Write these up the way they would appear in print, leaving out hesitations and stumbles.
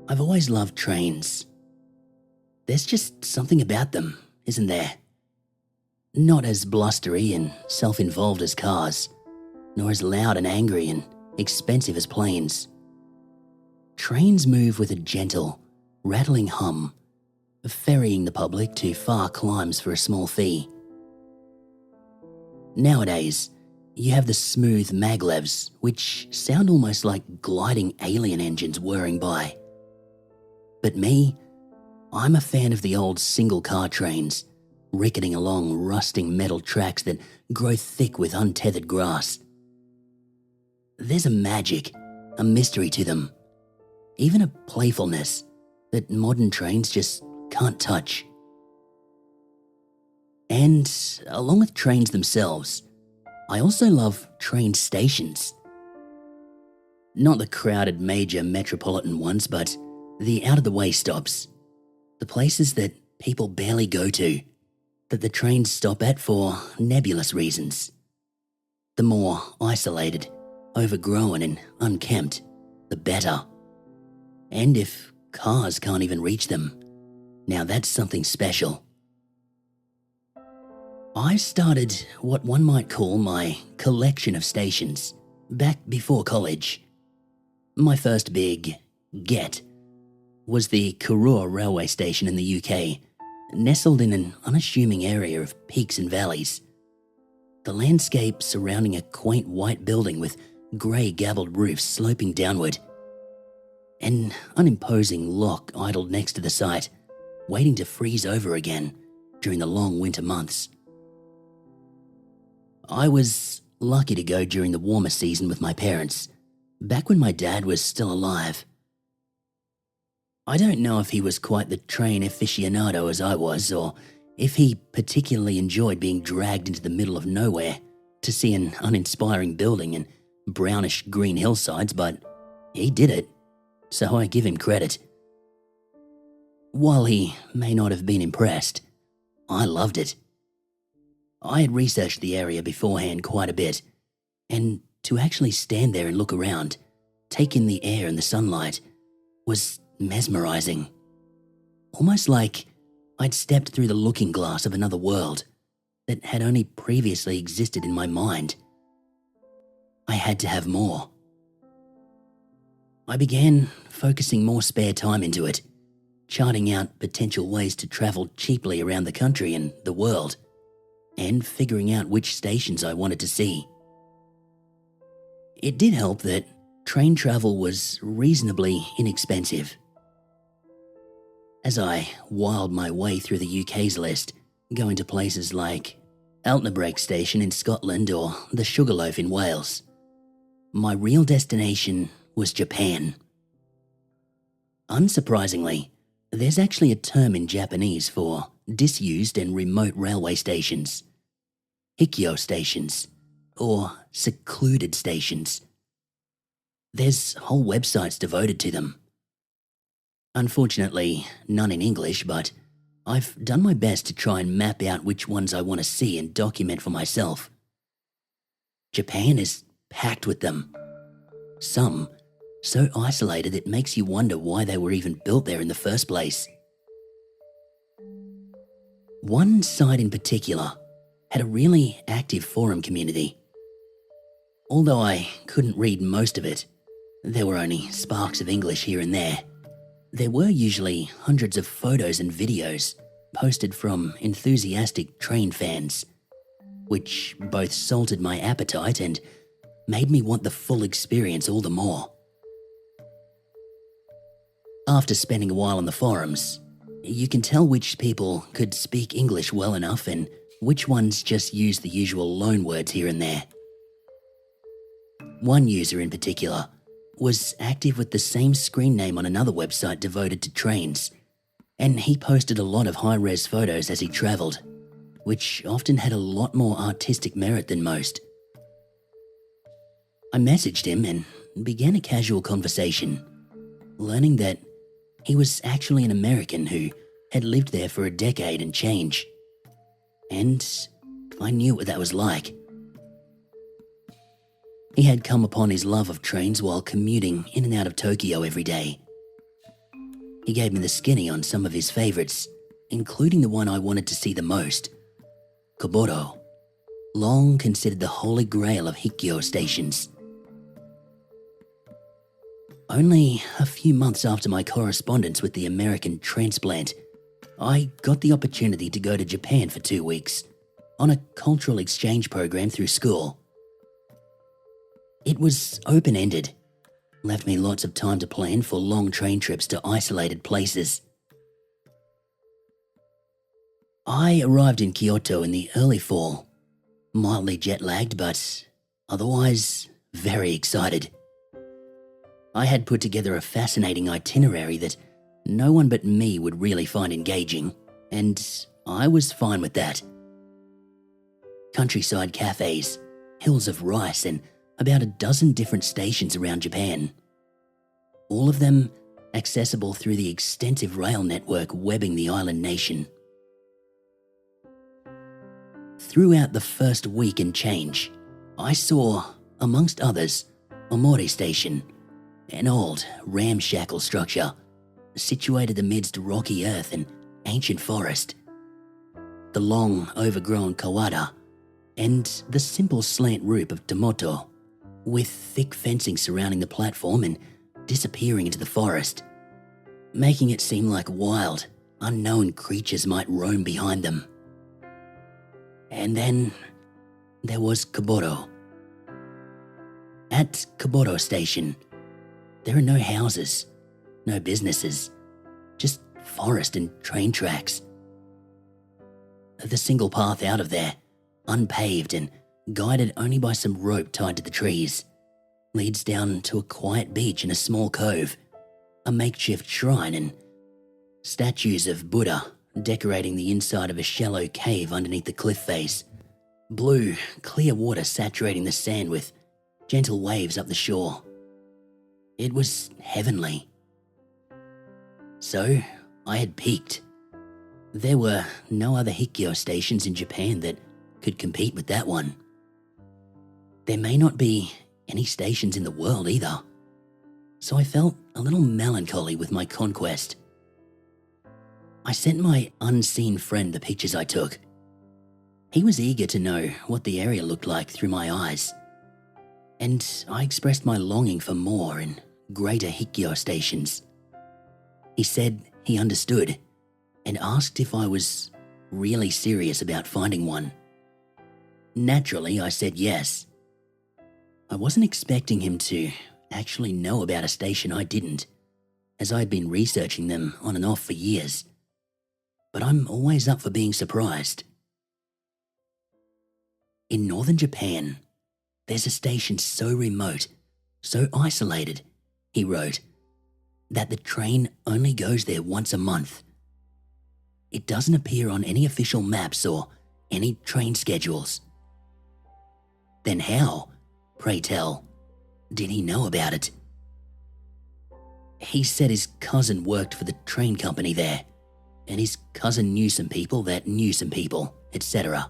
I've always loved trains. There's just something about them, isn't there? Not as blustery and self-involved as cars, nor as loud and angry and expensive as planes. Trains move with a gentle, rattling hum, ferrying the public to far climes for a small fee. Nowadays, you have the smooth maglevs, which sound almost like gliding alien engines whirring by. But me, I'm a fan of the old single-car trains, ricketing along rusting metal tracks that grow thick with untethered grass. There's a magic, a mystery to them, even a playfulness that modern trains just can't touch. And along with trains themselves, I also love train stations. Not the crowded major metropolitan ones, but the out-of-the-way stops. The places that people barely go to, that the trains stop at for nebulous reasons. The more isolated, overgrown and unkempt, the better. And if cars can't even reach them, now that's something special. I started what one might call my collection of stations back before college. My first big get was the Karur railway station in the UK, nestled in an unassuming area of peaks and valleys. The landscape surrounding a quaint white building with grey gabled roofs sloping downward. An unimposing lock idled next to the site, waiting to freeze over again during the long winter months. I was lucky to go during the warmer season with my parents, back when my dad was still alive. I don't know if he was quite the train aficionado as I was, or if he particularly enjoyed being dragged into the middle of nowhere to see an uninspiring building and brownish green hillsides, but he did it, so I give him credit. While he may not have been impressed, I loved it. I had researched the area beforehand quite a bit, and to actually stand there and look around, take in the air and the sunlight, was mesmerizing. Almost like I'd stepped through the looking glass of another world that had only previously existed in my mind. I had to have more. I began focusing more spare time into it, charting out potential ways to travel cheaply around the country and the world, and figuring out which stations I wanted to see. It did help that train travel was reasonably inexpensive. As I whiled my way through the UK's list, going to places like Altnabrake Station in Scotland or the Sugarloaf in Wales, my real destination was Japan. Unsurprisingly, there's actually a term in Japanese for disused and remote railway stations. Hikyo Stations, or secluded stations. There's whole websites devoted to them. Unfortunately, none in English, but I've done my best to try and map out which ones I want to see and document for myself. Japan is packed with them. Some so isolated it makes you wonder why they were even built there in the first place. One site in particular had a really active forum community. Although I couldn't read most of it, there were only sparks of English here and there. There were usually hundreds of photos and videos posted from enthusiastic train fans, which both salted my appetite and made me want the full experience all the more. After spending a while on the forums, you can tell which people could speak English well enough and which ones just use the usual loanwords here and there. One user in particular was active with the same screen name on another website devoted to trains, and he posted a lot of high-res photos as he travelled, which often had a lot more artistic merit than most. I messaged him and began a casual conversation, learning that he was actually an American who had lived there for a decade and change. And I knew what that was like. He had come upon his love of trains while commuting in and out of Tokyo every day. He gave me the skinny on some of his favorites, including the one I wanted to see the most, Koboro, long considered the holy grail of Hikyo Stations. Only a few months after my correspondence with the American transplant, I got the opportunity to go to Japan for 2 weeks on a cultural exchange program through school. It was open-ended, left me lots of time to plan for long train trips to isolated places. I arrived in Kyoto in the early fall, mildly jet-lagged but otherwise very excited. I had put together a fascinating itinerary that no one but me would really find engaging, and I was fine with that. Countryside cafes, hills of rice, and about a dozen different stations around Japan. All of them accessible through the extensive rail network webbing the island nation. Throughout the first week and change, I saw, amongst others, Omori Station, an old, ramshackle structure situated amidst rocky earth and ancient forest. The long, overgrown kawada and the simple slant roof of Tomoto, with thick fencing surrounding the platform and disappearing into the forest, making it seem like wild, unknown creatures might roam behind them. And then there was Koboro. At Koboro Station, there are no houses, no businesses, just forest and train tracks. The single path out of there, unpaved and guided only by some rope tied to the trees, leads down to a quiet beach in a small cove, a makeshift shrine and statues of Buddha decorating the inside of a shallow cave underneath the cliff face, blue, clear water saturating the sand with gentle waves up the shore. It was heavenly. So, I had peaked. There were no other Hikyo stations in Japan that could compete with that one. There may not be any stations in the world either, so I felt a little melancholy with my conquest. I sent my unseen friend the pictures I took. He was eager to know what the area looked like through my eyes, and I expressed my longing for more and greater Hikyo stations. He said he understood and asked if I was really serious about finding one. Naturally, I said yes. I wasn't expecting him to actually know about a station I didn't, as I had been researching them on and off for years. But I'm always up for being surprised. In northern Japan, there's a station so remote, so isolated, he wrote, that the train only goes there once a month. It doesn't appear on any official maps or any train schedules. Then how, pray tell, did he know about it? He said his cousin worked for the train company there, and his cousin knew some people that knew some people, etc.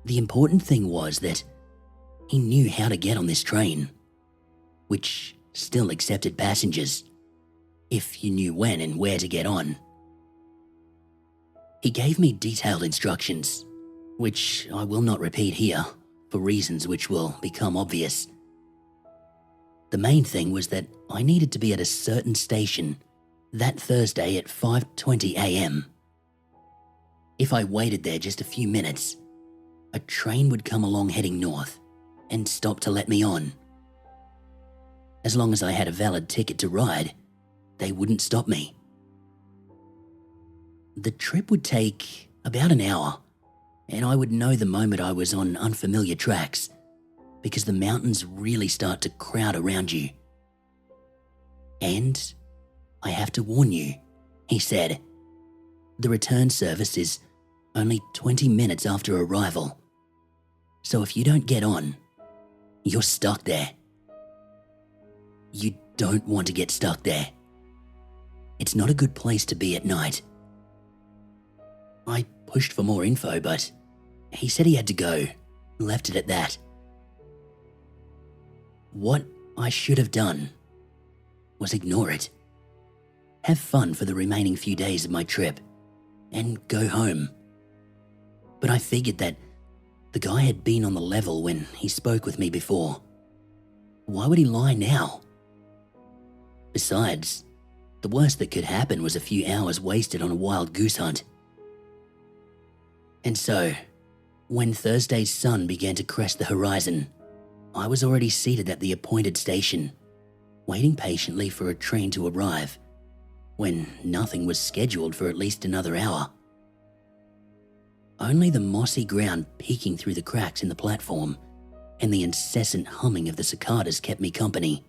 The important thing was that he knew how to get on this train, which still accepted passengers, if you knew when and where to get on. He gave me detailed instructions, which I will not repeat here for reasons which will become obvious. The main thing was that I needed to be at a certain station that Thursday at 5:20 a.m. If I waited there just a few minutes, a train would come along heading north and stop to let me on. As long as I had a valid ticket to ride, they wouldn't stop me. The trip would take about an hour, and I would know the moment I was on unfamiliar tracks, because the mountains really start to crowd around you. And I have to warn you, he said, the return service is only 20 minutes after arrival. So if you don't get on, you're stuck there. You don't want to get stuck there. It's not a good place to be at night. I pushed for more info, but he said he had to go, left it at that. What I should have done was ignore it. have fun for the remaining few days of my trip, and go home. But I figured that the guy had been on the level when he spoke with me before. Why would he lie now? Besides, the worst that could happen was a few hours wasted on a wild goose hunt. And so, when Thursday's sun began to crest the horizon, I was already seated at the appointed station, waiting patiently for a train to arrive, when nothing was scheduled for at least another hour. Only the mossy ground peeking through the cracks in the platform and the incessant humming of the cicadas kept me company.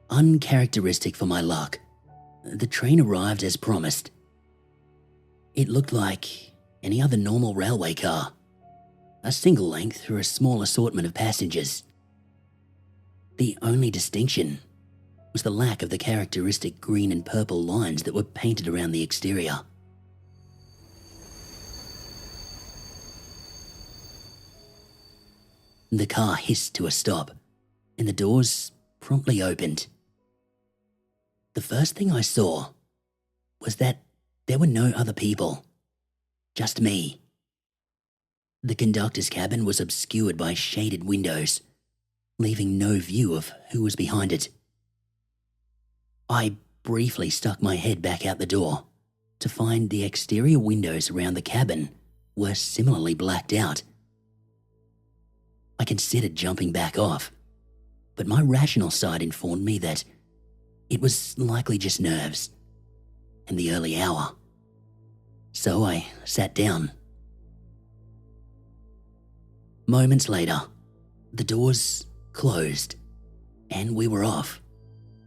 Uncharacteristic for my luck, the train arrived as promised. It looked like any other normal railway car, a single length for a small assortment of passengers. The only distinction was the lack of the characteristic green and purple lines that were painted around the exterior. The car hissed to a stop, and the doors promptly opened. The first thing I saw was that there were no other people, just me. The conductor's cabin was obscured by shaded windows, leaving no view of who was behind it. I briefly stuck my head back out the door to find the exterior windows around the cabin were similarly blacked out. I considered jumping back off, but my rational side informed me that it was likely just nerves and the early hour. So I sat down. Moments later, the doors closed and we were off,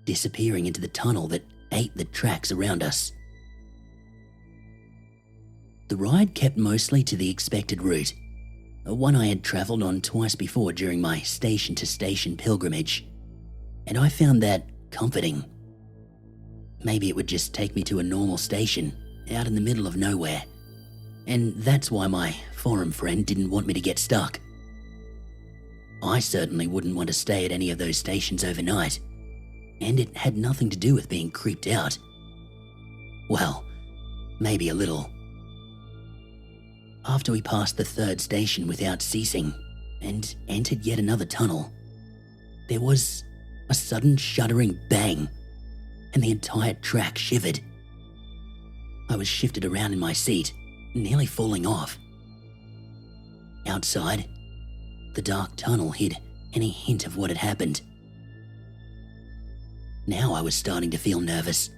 disappearing into the tunnel that ate the tracks around us. The ride kept mostly to the expected route, one I had travelled on twice before during my station-to-station pilgrimage, and I found that comforting. Maybe it would just take me to a normal station out in the middle of nowhere, and that's why my forum friend didn't want me to get stuck. I certainly wouldn't want to stay at any of those stations overnight, and it had nothing to do with being creeped out. Well, maybe a little. After we passed the third station without ceasing and entered yet another tunnel, there was a sudden shuddering bang, and the entire track shivered. I was shifted around in my seat, nearly falling off. Outside, the dark tunnel hid any hint of what had happened. Now I was starting to feel nervous.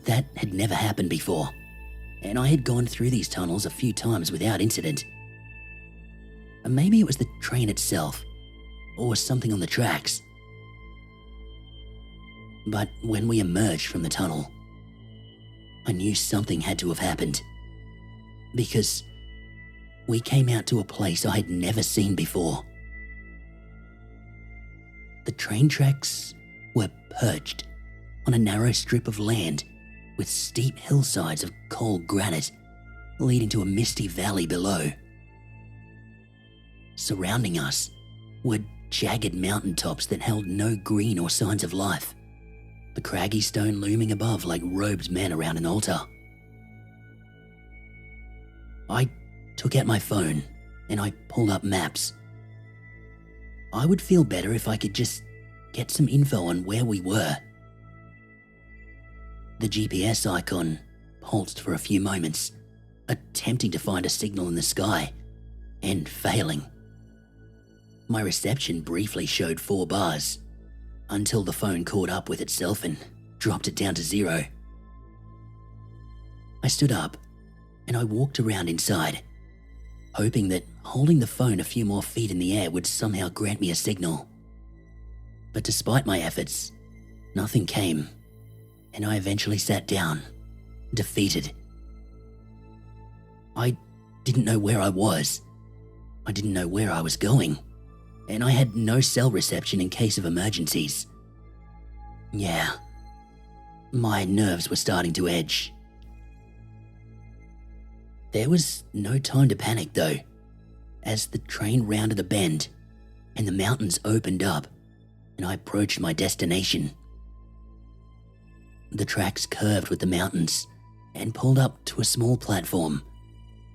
That had never happened before, and I had gone through these tunnels a few times without incident. And maybe it was the train itself, or something on the tracks. But when we emerged from the tunnel, I knew something had to have happened, because we came out to a place I had never seen before. The train tracks were perched on a narrow strip of land with steep hillsides of cold granite leading to a misty valley below. Surrounding us were jagged mountaintops that held no green or signs of life, the craggy stone looming above like robed men around an altar. I took out my phone and I pulled up maps. I would feel better if I could just get some info on where we were. The GPS icon pulsed for a few moments, attempting to find a signal in the sky, and failing. My reception briefly showed 4 bars, until the phone caught up with itself and dropped it down to 0. I stood up and I walked around inside, hoping that holding the phone a few more feet in the air would somehow grant me a signal. But despite my efforts, nothing came, and I eventually sat down, defeated. I didn't know where I was. I didn't know where I was going, and I had no cell reception in case of emergencies. Yeah, my nerves were starting to edge. There was no time to panic though, as the train rounded a bend and the mountains opened up and I approached my destination, The tracks curved with the mountains and pulled up to a small platform,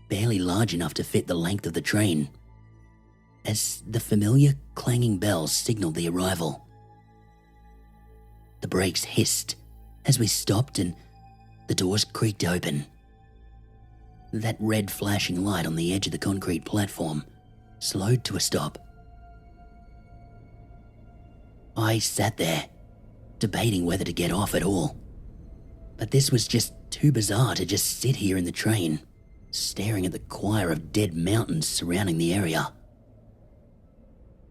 barely large enough to fit the length of the train, as the familiar clanging bells signaled the arrival. The brakes hissed as we stopped and the doors creaked open. That red flashing light on the edge of the concrete platform slowed to a stop. I sat there, debating whether to get off at all. But this was just too bizarre to just sit here in the train, staring at the choir of dead mountains surrounding the area.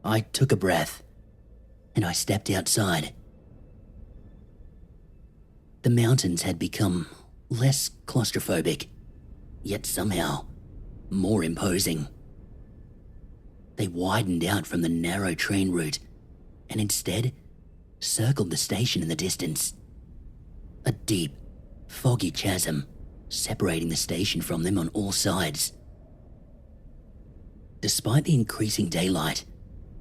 I took a breath, and I stepped outside. The mountains had become less claustrophobic, yet somehow more imposing. They widened out from the narrow train route and instead circled the station in the distance. A deep, foggy chasm separating the station from them on all sides. Despite the increasing daylight,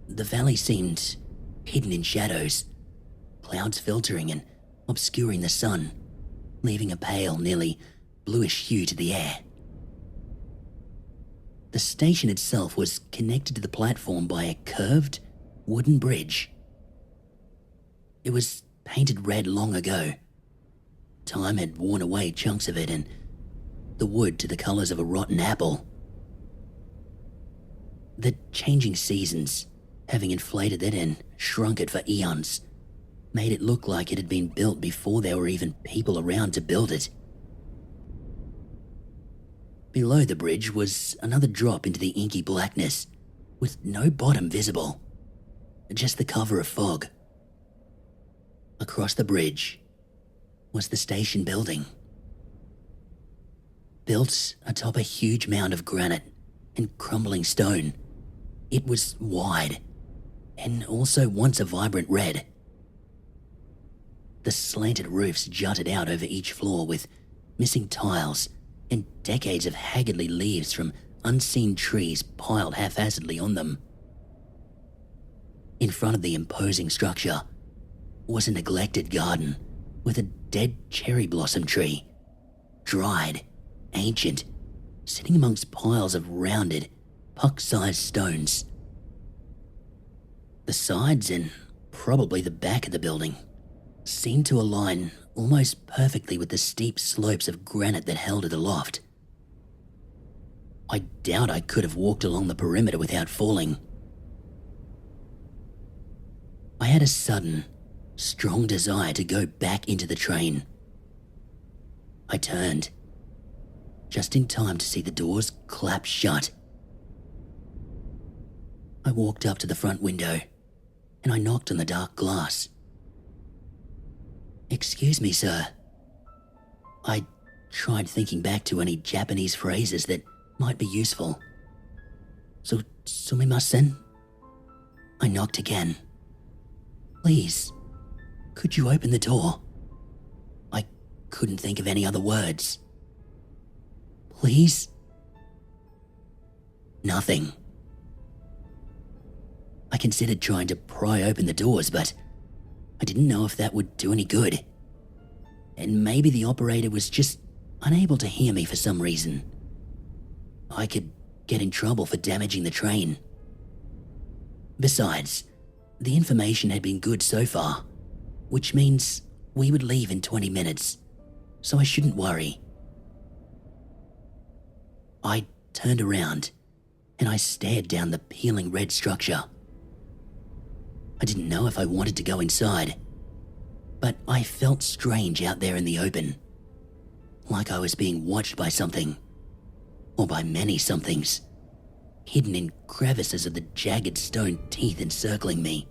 the valley seemed hidden in shadows, clouds filtering and obscuring the sun, leaving a pale, nearly bluish hue to the air. The station itself was connected to the platform by a curved, wooden bridge. It was painted red long ago. Time had worn away chunks of it and the wood to the colors of a rotten apple. The changing seasons, having inflated it and shrunk it for eons, made it look like it had been built before there were even people around to build it. Below the bridge was another drop into the inky blackness, with no bottom visible, just the cover of fog. Across the bridge was the station building. Built atop a huge mound of granite and crumbling stone, it was wide and also once a vibrant red. The slanted roofs jutted out over each floor with missing tiles and decades of haggardly leaves from unseen trees piled haphazardly on them. In front of the imposing structure was a neglected garden with a dead cherry blossom tree, dried, ancient, sitting amongst piles of rounded, puck-sized stones. The sides and probably the back of the building seemed to align almost perfectly with the steep slopes of granite that held it aloft. I doubt I could have walked along the perimeter without falling. I had a sudden, strong desire to go back into the train. I turned, just in time to see the doors clap shut. I walked up to the front window and I knocked on the dark glass. "Excuse me, sir." I tried thinking back to any Japanese phrases that might be useful. Sumimasen? I knocked again. "Please, could you open the door?" I couldn't think of any other words. "Please?" Nothing. I considered trying to pry open the doors, but I didn't know if that would do any good. And maybe the operator was just unable to hear me for some reason. I could get in trouble for damaging the train. Besides, the information had been good so far, which means we would leave in 20 minutes, so I shouldn't worry. I turned around and I stared down the peeling red structure. I didn't know if I wanted to go inside, but I felt strange out there in the open, like I was being watched by something, or by many somethings, hidden in crevices of the jagged stone teeth encircling me.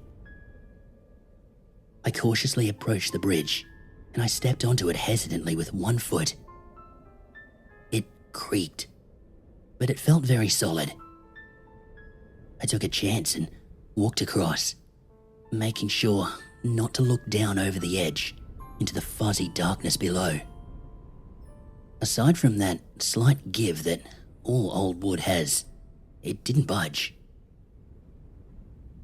I cautiously approached the bridge, and I stepped onto it hesitantly with one foot. It creaked, but it felt very solid. I took a chance and walked across, making sure not to look down over the edge into the fuzzy darkness below. Aside from that slight give that all old wood has, it didn't budge.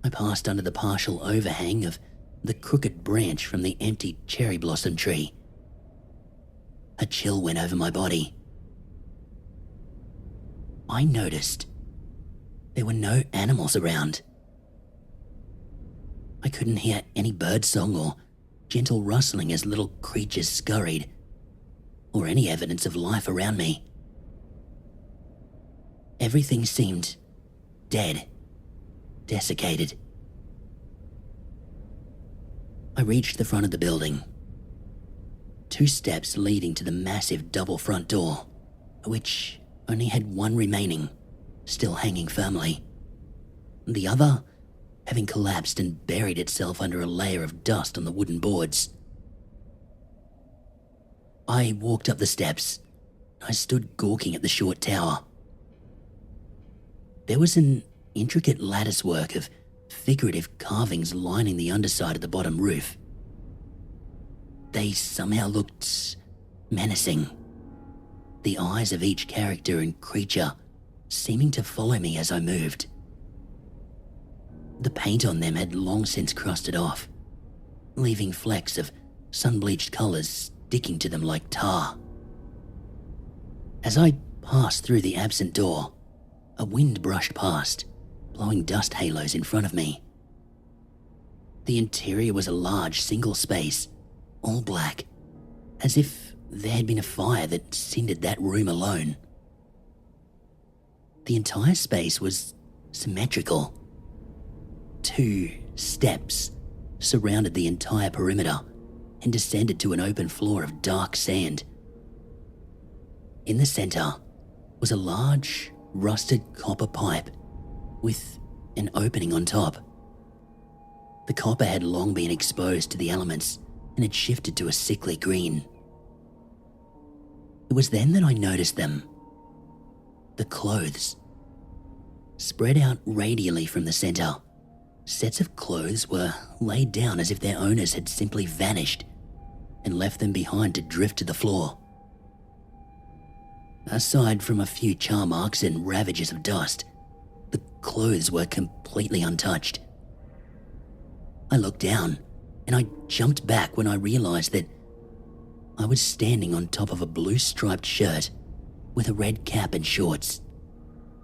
I passed under the partial overhang of the crooked branch from the empty cherry blossom tree A chill went over my body. I noticed there were no animals around. I couldn't hear any birdsong or gentle rustling as little creatures scurried, or any evidence of life around me. Everything seemed dead, desiccated. I reached the front of the building. 2 steps leading to the massive double front door, which only had one remaining, still hanging firmly. The other having collapsed and buried itself under a layer of dust on the wooden boards. I walked up the steps. I stood gawking at the short tower. There was an intricate latticework of figurative carvings lining the underside of the bottom roof. They somehow looked menacing, the eyes of each character and creature seeming to follow me as I moved. The paint on them had long since crusted off, leaving flecks of sun-bleached colours sticking to them like tar. As I passed through the absent door, a wind brushed past, blowing dust halos in front of me. The interior was a large single space, all black, as if there had been a fire that cindered that room alone. The entire space was symmetrical. 2 steps surrounded the entire perimeter and descended to an open floor of dark sand. In the center was a large, rusted copper pipe with an opening on top. The copper had long been exposed to the elements and had shifted to a sickly green. It was then that I noticed them. The clothes. Spread out radially from the center, sets of clothes were laid down as if their owners had simply vanished and left them behind to drift to the floor. Aside from a few char marks and ravages of dust, the clothes were completely untouched. I looked down and I jumped back when I realized that I was standing on top of a blue striped shirt with a red cap and shorts,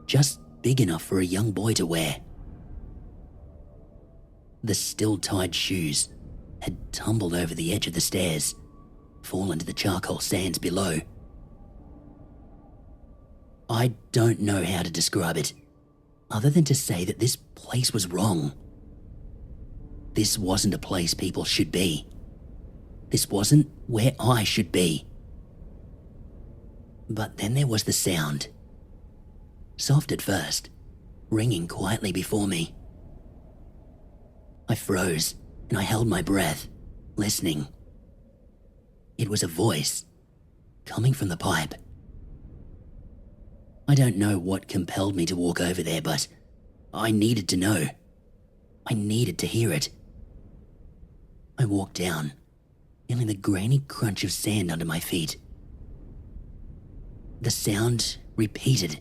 just big enough for a young boy to wear. The still-tied shoes had tumbled over the edge of the stairs, fallen to the charcoal sands below. I don't know how to describe it, other than to say that this place was wrong. This wasn't a place people should be. This wasn't where I should be. But then there was the sound. Soft at first, ringing quietly before me. I froze and I held my breath, listening. It was a voice, coming from the pipe. I don't know what compelled me to walk over there, but I needed to know. I needed to hear it. I walked down, feeling the grainy crunch of sand under my feet. The sound repeated,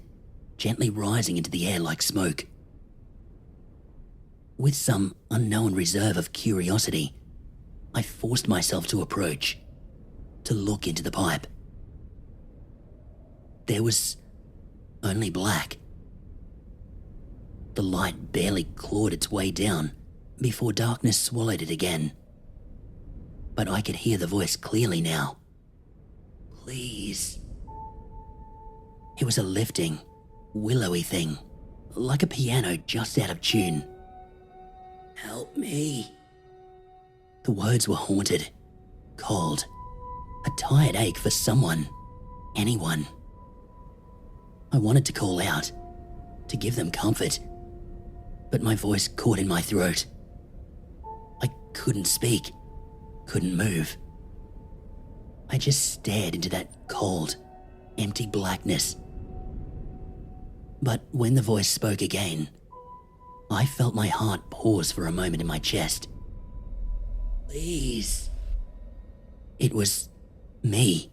gently rising into the air like smoke. With some unknown reserve of curiosity, I forced myself to approach, to look into the pipe. There was only black. The light barely clawed its way down before darkness swallowed it again. But I could hear the voice clearly now. Please. It was a lifting, willowy thing, like a piano just out of tune. Help me. The words were haunted, cold, a tired ache for someone, anyone. I wanted to call out, to give them comfort, but my voice caught in my throat. I couldn't speak, couldn't move. I just stared into that cold, empty blackness. But when the voice spoke again, I felt my heart pause for a moment in my chest. Please. It was me.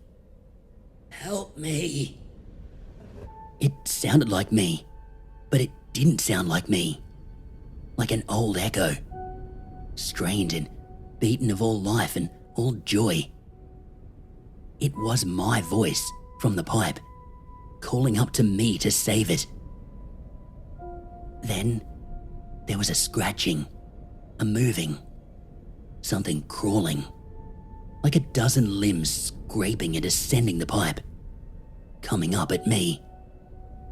Help me. It sounded like me, but it didn't sound like me. Like an old echo, strained and beaten of all life and all joy. It was my voice from the pipe, calling up to me to save it. Then there was a scratching, a moving, something crawling, like a dozen limbs scraping and ascending the pipe, coming up at me.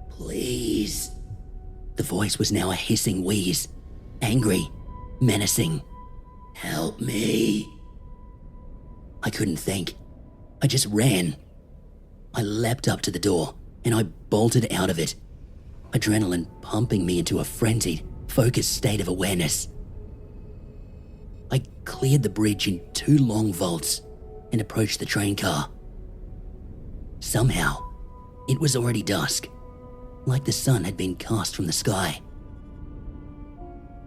Please. The voice was now a hissing wheeze, angry, menacing. Help me. I couldn't think. I just ran. I leapt up to the door and I bolted out of it, adrenaline pumping me into a frenzied, focused state of awareness. I cleared the bridge in 2 long vaults and approached the train car. Somehow, it was already dusk, like the sun had been cast from the sky.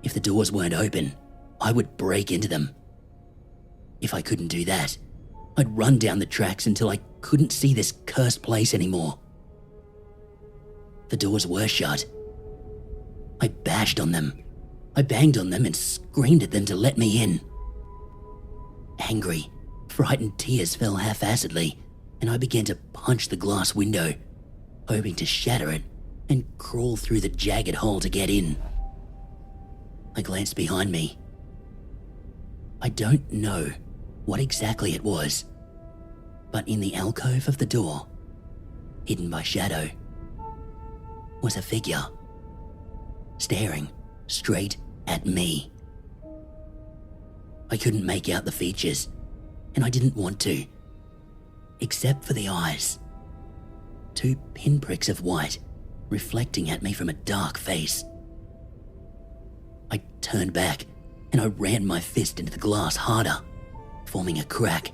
If the doors weren't open, I would break into them. If I couldn't do that, I'd run down the tracks until I couldn't see this cursed place anymore. The doors were shut. I bashed on them. I banged on them and screamed at them to let me in. Angry, frightened tears fell haphazardly, and I began to punch the glass window, hoping to shatter it and crawl through the jagged hole to get in. I glanced behind me. I don't know what exactly it was, but in the alcove of the door, hidden by shadow, was a figure, staring straight at me. I couldn't make out the features, and I didn't want to, except for the eyes. 2 pinpricks of white reflecting at me from a dark face. I turned back and I ran my fist into the glass harder, forming a crack.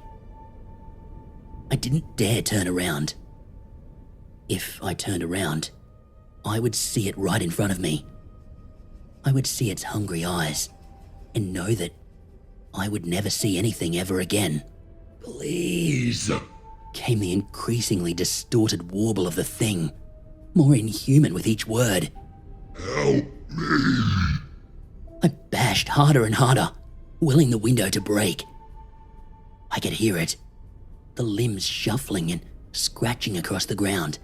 I didn't dare turn around. If I turned around, I would see it right in front of me. I would see its hungry eyes and know that I would never see anything ever again. Please, came the increasingly distorted warble of the thing, more inhuman with each word. Help me. I bashed harder and harder, willing the window to break. I could hear it, the limbs shuffling and scratching across the ground,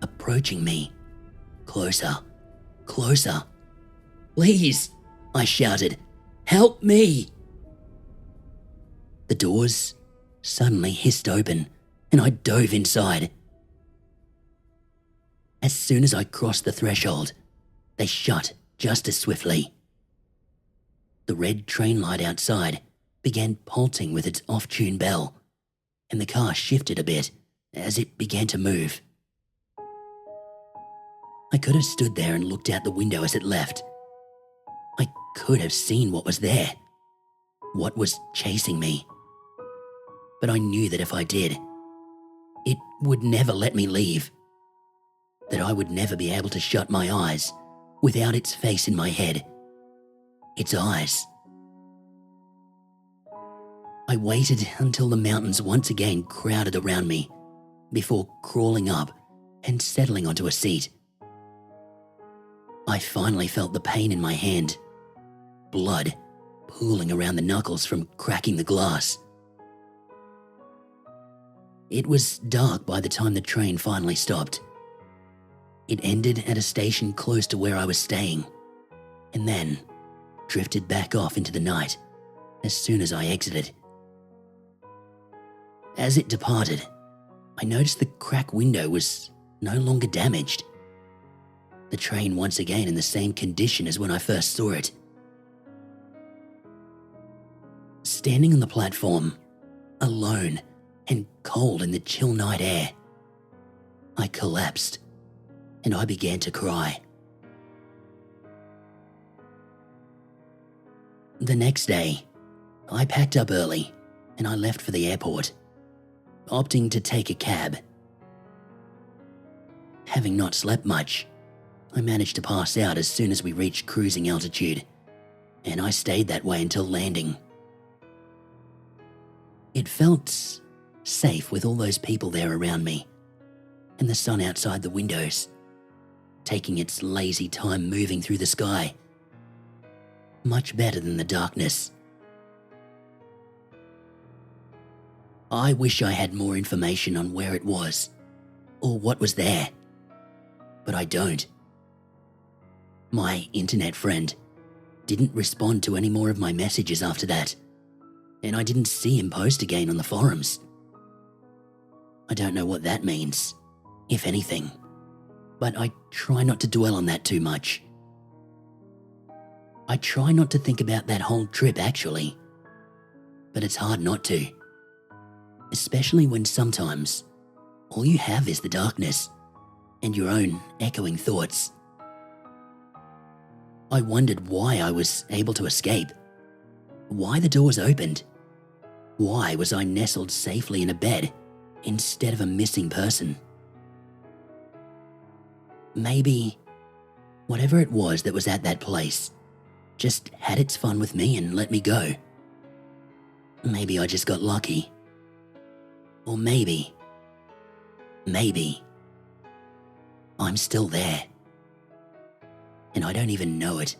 approaching me. Closer, closer. Please, I shouted. Help me. The doors suddenly hissed open and I dove inside. As soon as I crossed the threshold, they shut just as swiftly. The red train light outside began pulsing with its off-tune bell, and the car shifted a bit as it began to move. I could have stood there and looked out the window as it left. I could have seen what was there, what was chasing me. But I knew that if I did, it would never let me leave. That I would never be able to shut my eyes without its face in my head. Its eyes. I waited until the mountains once again crowded around me before crawling up and settling onto a seat. I finally felt the pain in my hand, blood pooling around the knuckles from cracking the glass. It was dark by the time the train finally stopped. It ended at a station close to where I was staying, and then drifted back off into the night as soon as I exited. As it departed, I noticed the crack window was no longer damaged. The train once again in the same condition as when I first saw it. Standing on the platform, alone and cold in the chill night air, I collapsed and I began to cry. The next day, I packed up early and I left for the airport, opting to take a cab. Having not slept much, I managed to pass out as soon as we reached cruising altitude, and I stayed that way until landing. It felt safe with all those people there around me, and the sun outside the windows, taking its lazy time moving through the sky. Much better than the darkness. I wish I had more information on where it was, or what was there. But I don't. My internet friend didn't respond to any more of my messages after that, and I didn't see him post again on the forums. I don't know what that means, if anything, but I try not to dwell on that too much. I try not to think about that whole trip, actually, but it's hard not to, especially when sometimes all you have is the darkness and your own echoing thoughts. I wondered why I was able to escape, why the doors opened, why was I nestled safely in a bed instead of a missing person. Maybe whatever it was that was at that place just had its fun with me and let me go. Maybe I just got lucky. Or maybe I'm still there. And I don't even know it.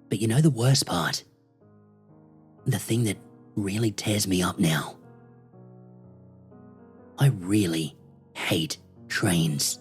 But you know the worst part? The thing that really tears me up now? I really hate trains.